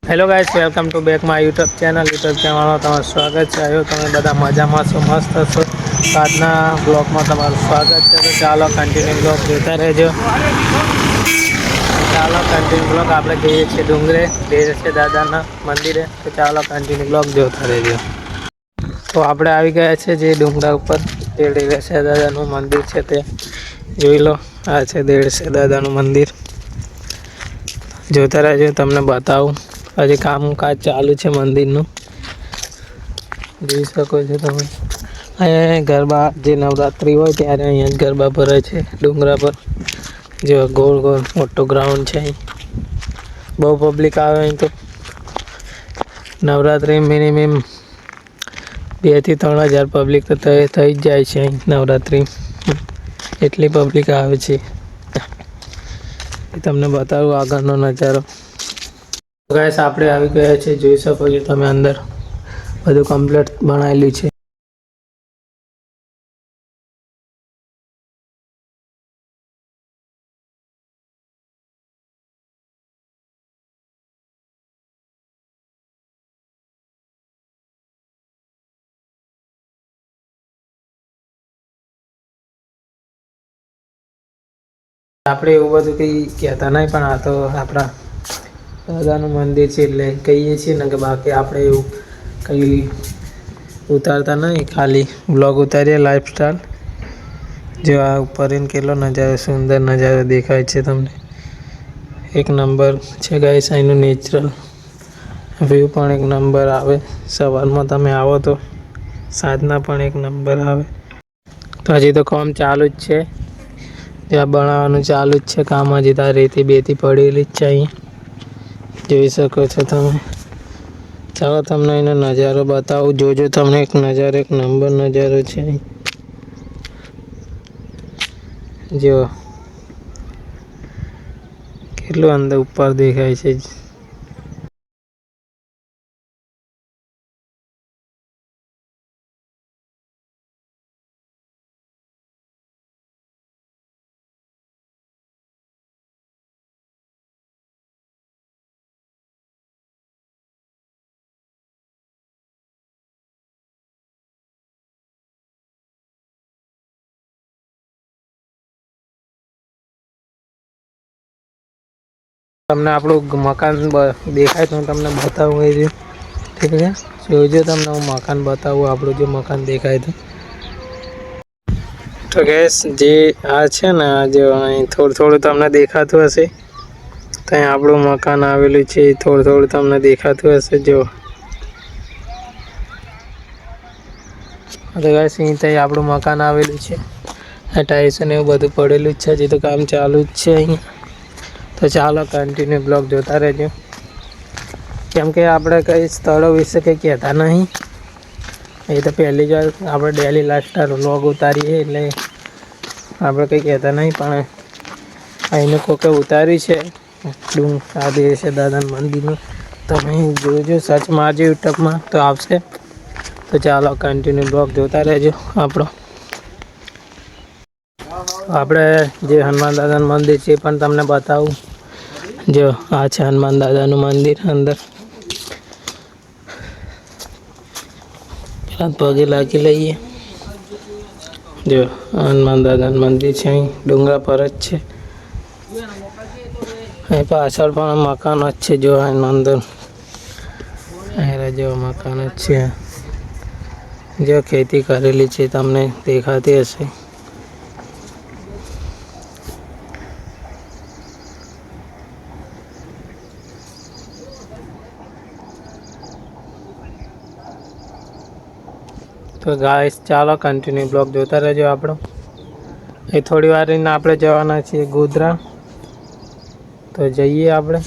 Hello guys, welcome to back my YouTube ચેનલમાં તમારું સ્વાગત છે। આવ્યો તમે બધા મજામાં છો, મસ્ત છો। આજના બ્લોગમાં તમારું સ્વાગત છે। તો ચાલો કન્ટિન્યુ બ્લોગ જોતા રહેજો। ચાલો કન્ટિન્યુ બ્લોગ આપણે જઈએ છીએ ડુંગરે દેરસે દાદાના મંદિરે। તો ચાલો કન્ટિન્યુ બ્લોગ જોતા રહેજો। તો આપણે આવી ગયા છે જે ડુંગરા ઉપર જે દેરસે દાદાનું મંદિર છે તે જોઈ લો। આ છે દેરસે દાદાનું મંદિર, જોતા રહેજો, તમને બતાવું। હજી કામકાજ ચાલુ છે મંદિરનું, જોઈ શકો છો તમે। અહીંયા ગરબા જે નવરાત્રિ હોય ત્યારે અહીંયા જ ગરબા ભરાય છે ડુંગરા પર। જો ગોળ ગોળ મોટો ગ્રાઉન્ડ છે, અહીં બહુ પબ્લિક આવે। અહીં તો નવરાત્રિ મિનિમમ 2 થી 3 હજાર પબ્લિક તો થઈ જ જાય છે અહીં નવરાત્રિ, એટલી પબ્લિક આવે છે। તમને બતાવું આગળનો નજારો। ગાઈસ આપણે આવી ગયા છે, જોઈ શકો છો તમે। અંદર બધું કમ્પ્લીટ બનાવેલું છે। આપણે એવું બધું કંઈ કહેતા નહીં, પણ આ તો આપણા દાદાનું મંદિર છે એટલે કહીએ છીએ ને કે બાકી આપણે એવું કંઈ ઉતારતા નહીં, ખાલી બ્લોગ ઉતારીએ લાઈફસ્ટાઈલ। જો આ ઉપર એને કેટલો નજારો, સુંદર નજારો દેખાય છે તમને, એક નંબર છે ગાઈસ। અહીંનું નેચરલ વ્યૂ પણ એક નંબર આવે। સવારમાં તમે આવો તો સાંજના પણ એક નંબર આવે। તો હજી તો કામ ચાલુ જ છે, જ્યાં બનાવવાનું ચાલુ જ છે કામ। હજી ત્યાં રેતી બેતી પડેલી જ છે, અહીં જોઈ શકો છો તમે। ચાલો તમને એનો નજારો બતાવું, જોજો તમને એક નજારો, એક નંબર નજારો છે અહીં। જો કેટલું અંદર ઉપર દેખાય છે। તમને આપણું મકાન દેખાય તો હું તમને બતાવું એ રહ્યું, ઠીક છે? જોજો, તમને હું મકાન બતાવું આપણું જે મકાન દેખાય તો ગેસ જે આ છે ને, આ જે અહીં થોડું થોડું તમને દેખાતું હશે, ત્યાં આપણું મકાન આવેલું છે। થોડું થોડું તમને દેખાતું હશે, જો તો ગેસ અહીં ત્યાં આપણું મકાન આવેલું છે। આ ટાઈલ્સ ને એવું બધું પડેલું જ છે, હજી તો કામ ચાલુ જ છે અહીં। તો ચાલો કન્ટિન્યુ બ્લોગ જોતા રહેજો, કેમ કે આપણે કંઈ સ્થળો વિશે કંઈ કહેતા નહીં। એ તો પહેલી જ વાર આપણે ડેલી લાઈફસ્ટાઈલ બ્લોગ ઉતારીએ એટલે આપણે કંઈ કહેતા નહીં, પણ અહીંનું કોકે ઉતાર્યું છે આ દેરસે દાદાના મંદિરનું। તમે જોજો, સર્ચ મારજો યુટ્યુબમાં તો આવશે। તો ચાલો કન્ટિન્યુ બ્લોગ જોતા રહેજો આપણો। આપણે જે હનુમાન દાદાનું મંદિર છે એ પણ તમને બતાવું। જો આ છે હનુમાન દાદાનું મંદિર, અંદર પગે લાગી લઈએ। જો હનુમાન દાદાનું મંદિર છે, અહીં ડુંગરા પર જ છે। અહીં પાછળ પણ મકાન જ છે, જો એનું અંદર અહીં જેવો મકાન જ છે। જો ખેતી કરેલી છે, તમને દેખાતી હશે। તો ગાઈસ ચાલો કન્ટિન્યુ બ્લોગ જોતા રહેજો આપણો। એ થોડી વાર રહીને આપણે જવાના છીએ ગોધરા, તો જઈએ આપણે।